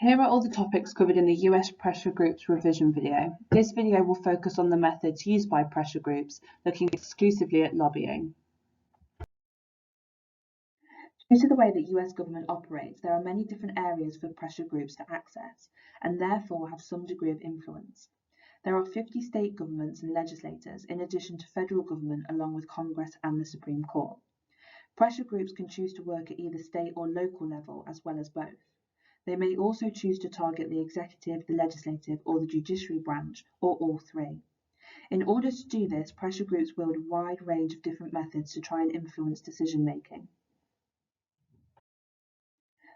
Here are all the topics covered in the US pressure groups revision video. This video will focus on the methods used by pressure groups, looking exclusively at lobbying. Due to the way that US government operates, there are many different areas for pressure groups to access, and therefore have some degree of influence. There are 50 state governments and legislators, in addition to federal government, along with Congress and the Supreme Court. Pressure groups can choose to work at either state or local level, as well as both. They may also choose to target the executive, the legislative, or the judiciary branch, or all three. In order to do this, pressure groups wield a wide range of different methods to try and influence decision making.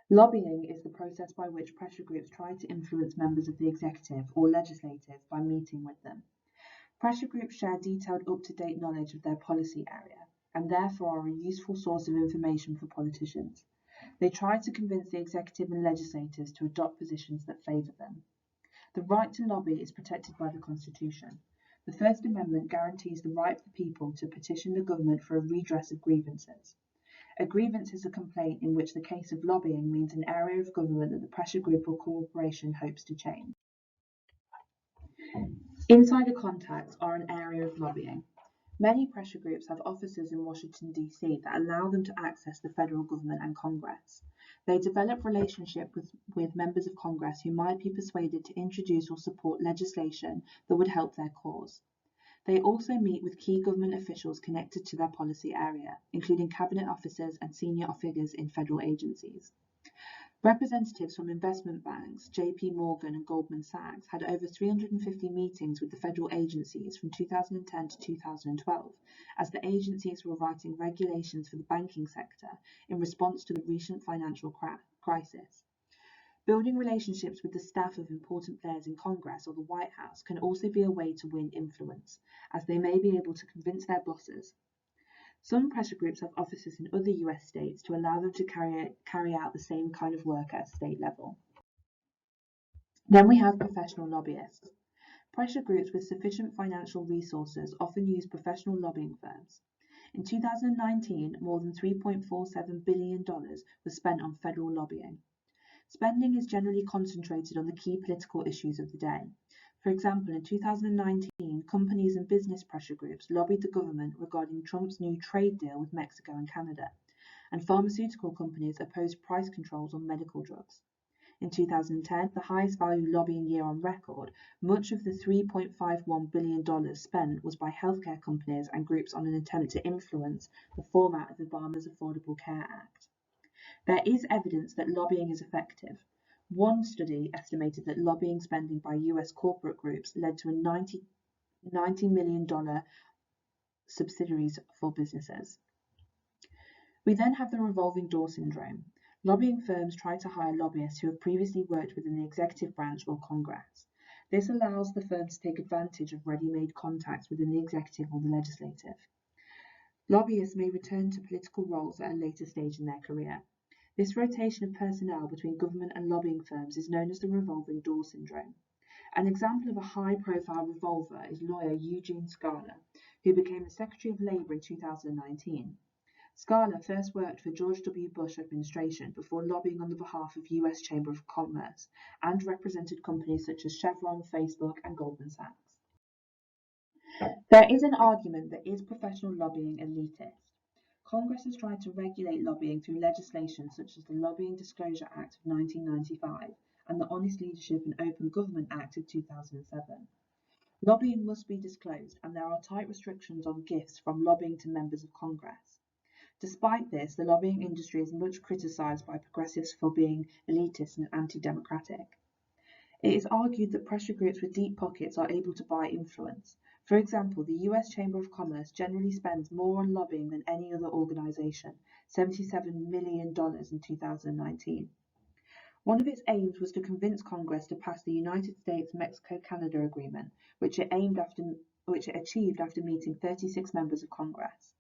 Lobbying is the process by which pressure groups try to influence members of the executive or legislative by meeting with them. Pressure groups share detailed, up-to-date knowledge of their policy area, and therefore are a useful source of information for politicians. They try to convince the executive and legislators to adopt positions that favour them. The right to lobby is protected by the Constitution. The First Amendment guarantees the right of the people to petition the government for a redress of grievances. A grievance is a complaint in which the case of lobbying means an area of government that the pressure group or corporation hopes to change. Insider contacts are an area of lobbying. Many pressure groups have offices in Washington, D.C. that allow them to access the federal government and Congress. They develop relationships with members of Congress who might be persuaded to introduce or support legislation that would help their cause. They also meet with key government officials connected to their policy area, including cabinet officers and senior figures in federal agencies. Representatives from investment banks, JP Morgan and Goldman Sachs, had over 350 meetings with the federal agencies from 2010 to 2012, as the agencies were writing regulations for the banking sector in response to the recent financial crisis. Building relationships with the staff of important players in Congress or the White House can also be a way to win influence, as they may be able to convince their bosses. Some pressure groups have offices in other US states to allow them to carry out the same kind of work at a state level. Then we have professional lobbyists. Pressure groups with sufficient financial resources often use professional lobbying firms. In 2019, more than $3.47 billion was spent on federal lobbying. Spending is generally concentrated on the key political issues of the day. For example, in 2019, companies and business pressure groups lobbied the government regarding Trump's new trade deal with Mexico and Canada, and pharmaceutical companies opposed price controls on medical drugs. In 2010, the highest value lobbying year on record, much of the $3.51 billion spent was by healthcare companies and groups on an attempt to influence the format of Obama's Affordable Care Act. There is evidence that lobbying is effective. One study estimated that lobbying spending by US corporate groups led to a $90 million subsidies for businesses. We then have the revolving door syndrome. Lobbying firms try to hire lobbyists who have previously worked within the executive branch or Congress. This allows the firm to take advantage of ready-made contacts within the executive or the legislative. Lobbyists may return to political roles at a later stage in their career. This rotation of personnel between government and lobbying firms is known as the revolving door syndrome. An example of a high-profile revolver is lawyer Eugene Scala, who became the Secretary of Labor in 2019. Scala first worked for George W. Bush administration before lobbying on the behalf of US Chamber of Commerce and represented companies such as Chevron, Facebook, and Goldman Sachs. There is an argument that is professional lobbying elitist. Congress has tried to regulate lobbying through legislation such as the Lobbying Disclosure Act of 1995 and the Honest Leadership and Open Government Act of 2007. Lobbying must be disclosed, and there are tight restrictions on gifts from lobbying to members of Congress. Despite this, the lobbying industry is much criticised by progressives for being elitist and anti-democratic. It is argued that pressure groups with deep pockets are able to buy influence. For example, the US Chamber of Commerce generally spends more on lobbying than any other organisation, $77 million in 2019. One of its aims was to convince Congress to pass the United States-Mexico-Canada Agreement, which it achieved after meeting 36 members of Congress.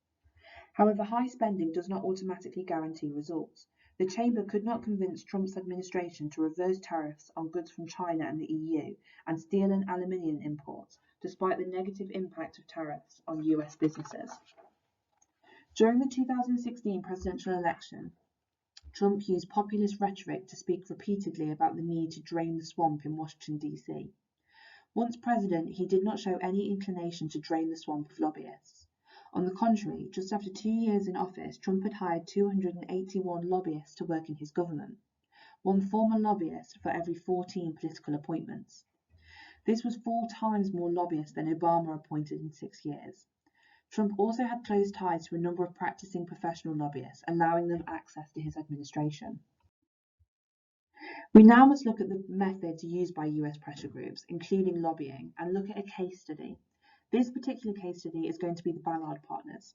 However, high spending does not automatically guarantee results. The Chamber could not convince Trump's administration to reverse tariffs on goods from China and the EU and steel and aluminium imports, despite the negative impact of tariffs on US businesses. During the 2016 presidential election, Trump used populist rhetoric to speak repeatedly about the need to drain the swamp in Washington, D.C. Once president, he did not show any inclination to drain the swamp of lobbyists. On the contrary, just after 2 years in office, Trump had hired 281 lobbyists to work in his government, one former lobbyist for every 14 political appointments. This was 4 times more lobbyists than Obama appointed in 6 years. Trump also had close ties to a number of practicing professional lobbyists, allowing them access to his administration. We now must look at the methods used by US pressure groups, including lobbying, and look at a case study. This particular case study is going to be the Ballard Partners.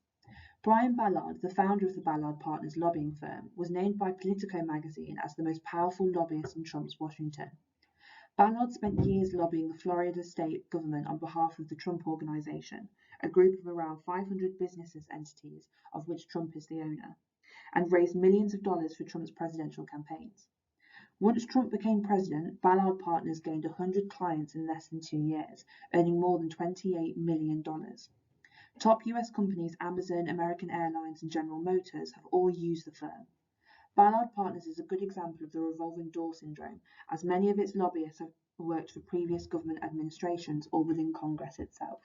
Brian Ballard, the founder of the Ballard Partners lobbying firm, was named by Politico magazine as the most powerful lobbyist in Trump's Washington. Ballard spent years lobbying the Florida state government on behalf of the Trump Organization, a group of around 500 business entities of which Trump is the owner, and raised millions of dollars for Trump's presidential campaigns. Once Trump became president, Ballard Partners gained 100 clients in less than 2 years, earning more than $28 million. Top US companies Amazon, American Airlines, and General Motors have all used the firm. Ballard Partners is a good example of the revolving door syndrome, as many of its lobbyists have worked for previous government administrations or within Congress itself.